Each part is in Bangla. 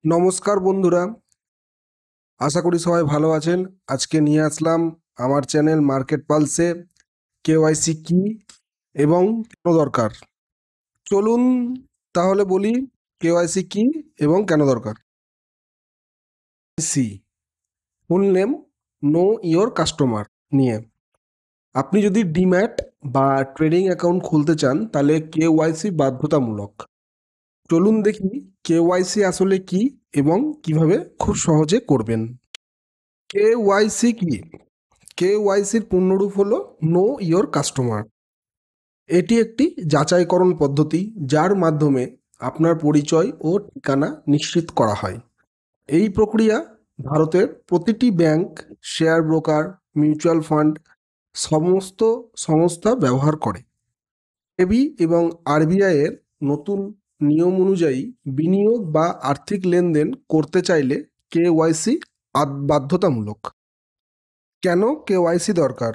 নমস্কার বন্ধুরা, আশা করি সবাই ভালো আছেন। আজকে নিয়ে আসলাম আমার চ্যানেল মার্কেট পালসে কেওয়াইসি কি এবং কেন দরকার। চলুন তাহলে বলি কেওয়াইসি কি এবং কেন দরকার। সি full name know your customer নিয়ে আপনি যদি ডিম্যাট বা ট্রেডিং অ্যাকাউন্ট খুলতে চান তাহলে কেওয়াইসি বাধ্যতামূলক। চলুন দেখি কেওয়াইসি আসলে কি এবং কিভাবে খুব সহজে করবেন। কেওয়াইসি কি? কেওয়াইসির পূর্ণরূপ হলো নো ইয়োর কাস্টমার। এটি একটি যাচাইকরণ পদ্ধতি যার মাধ্যমে আপনার পরিচয় ও ঠিকানা নিশ্চিত করা হয়। এই প্রক্রিয়া ভারতের প্রতিটি bank, share broker, mutual fund সমস্ত সংস্থা ব্যবহার করে। সেবি এবং আরবিআই এর নতুন নিয়ম অনুযায়ী বিনিয়োগ বা আর্থিক লেনদেন করতে চাইলে কেওয়াইসি বাধ্যতামূলক। কেন কেওয়াইসি দরকার?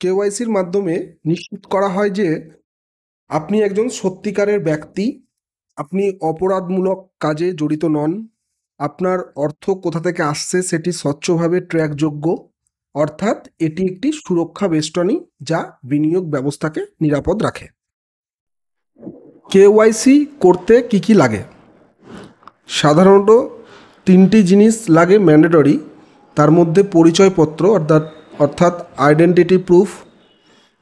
কেওয়াইসির মাধ্যমে নিশ্চিত করা হয় যে আপনি একজন সত্যিকারের ব্যক্তি, আপনি অপরাধমূলক কাজে জড়িত নন, আপনার অর্থ কোথা থেকে আসছে সেটি স্বচ্ছভাবে ট্র্যাকযোগ্য, অর্থাৎ এটি একটি সুরক্ষা বেষ্টনী যা বিনিয়োগ ব্যবস্থাকে নিরাপদ রাখে। কেওয়াইসি করতে কি কি লাগে? সাধারণত তিনটি জিনিস লাগে ম্যান্ডেটরি। তার মধ্যে পরিচয়পত্র অর্থাৎ আইডেন্টিটি প্রুফ,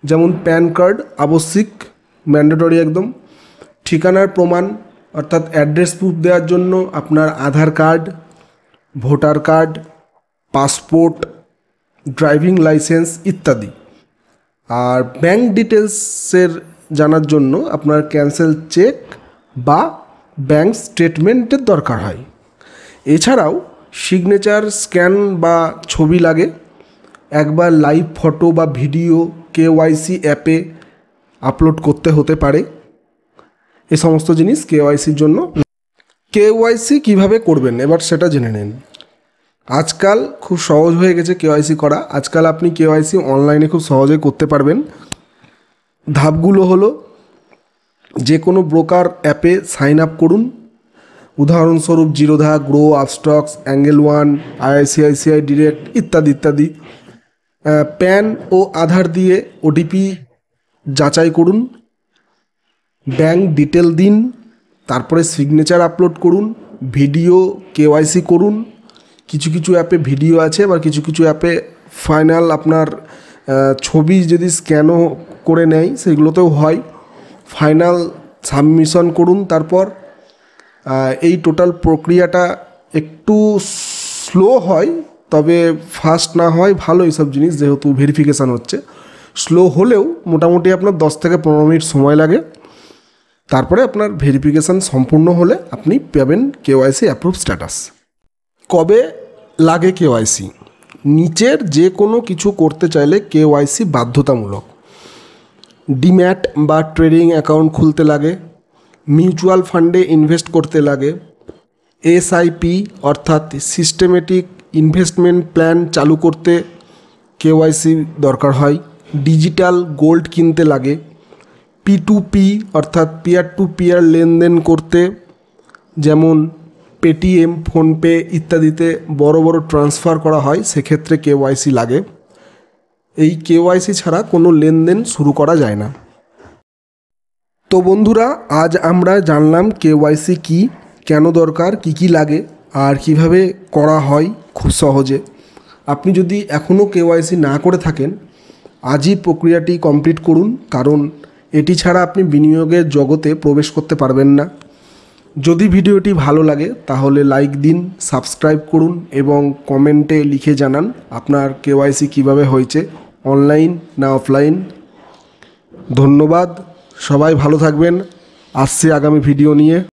যেমন প্যান কার্ড আবশ্যিক, ম্যান্ডেটরি একদম। ঠিকানার প্রমাণ অর্থাৎ অ্যাড্রেস প্রুফ দেওয়ার জন্য আপনার Aadhaar card, voter card, passport, driving licence ইত্যাদি। আর ব্যাংক ডিটেলসের জানার জন্য আপনার ক্যান্সেল চেক বা ব্যাংক স্টেটমেন্টের দরকার হয়। এছাড়াও সিগনেচার স্ক্যান বা ছবি লাগে। একবার লাইভ ফটো বা ভিডিও কেওয়াইসি অ্যাপে আপলোড করতে হতে পারে। এই সমস্ত জিনিস কেওয়াইসির জন্য। কেওয়াইসি কিভাবে করবেন এবার সেটা জেনে নিন। আজকাল খুব সহজ হয়ে গেছে কেওয়াইসি করা। আজকাল আপনি কেওয়াইসি অনলাইনে খুব সহজে করতে পারবেন। ধাপগুলো হলো, যে কোনো ব্রোকার অ্যাপে সাইন আপ করুন, উদাহরণস্বরূপ Zerodha, grow, Upstox, angle one, ICICI direct ইত্যাদি ইত্যাদি। প্যান ও আধার দিয়ে ওটিপি যাচাই করুন, ব্যাংক ডিটেল দিন, তারপরে সিগনেচার আপলোড করুন, ভিডিও কেওয়াইসি করুন। কিছু কিছু অ্যাপে ভিডিও আছে, আবার কিছু কিছু অ্যাপে ফাইনাল আপনার ছবি যদি স্ক্যানও করে নেয় সেগুলোতেও হয়। ফাইনাল সাবমিশন করুন। তারপর এই টোটাল প্রক্রিয়াটা একটু স্লো হয়, তবে ফাস্ট না হয় ভালো এইসব জিনিস, যেহেতু ভেরিফিকেশান হচ্ছে। স্লো হলেও মোটামুটি আপনার 10 থেকে 15 মিনিট সময় লাগে। তারপরে আপনার ভেরিফিকেশান সম্পূর্ণ হলে আপনি পাবেন কেওয়াইসি অ্যাপ্রুভ স্ট্যাটাস। কবে লাগে কেওয়াইসি? নিচের যে কোনো কিছু করতে চাইলে কেওয়াইসি বাধ্যতামূলক। ডিম্যাট বা ট্রেডিং অ্যাকাউন্ট খুলতে লাগে, মিউচুয়াল ফান্ডে ইনভেস্ট করতে লাগে, এসআইপি অর্থাৎ সিস্টেমেটিক ইনভেস্টমেন্ট প্ল্যান চালু করতে কেওয়াইসি দরকার হয়, ডিজিটাল গোল্ড কিনতে লাগে, P2P অর্থাৎ পিয়ার টু পিয়ার লেনদেন করতে, যেমন পেটিএম, ফোনপে ইত্যাদিতে বড় বড় ট্রান্সফার করা হয়, সেক্ষেত্রে কেওয়াইসি লাগে। এই কেওয়াইসি ছাড়া কোনো লেনদেন শুরু করা যায় না। তো বন্ধুরা, আজ আমরা জানলাম কেওয়াইসি কি, কেন দরকার, কি কি লাগে আর কিভাবে করা হয় খুব সহজে। আপনি যদি এখনও কেওয়াইসি না করে থাকেন, আজই প্রক্রিয়াটি কমপ্লিট করুন, কারণ এটি ছাড়া আপনি বিনিয়োগের জগতে প্রবেশ করতে পারবেন না। যদি ভিডিওটি ভালো লাগে তাহলে লাইক দিন, সাবস্ক্রাইব করুন এবং কমেন্টে লিখে জানান আপনার কেওয়াইসি কিভাবে হয়েছে, অনলাইন না অফলাইন। ধন্যবাদ, সবাই ভালো থাকবেন। আসছে আগামী ভিডিও নিয়ে।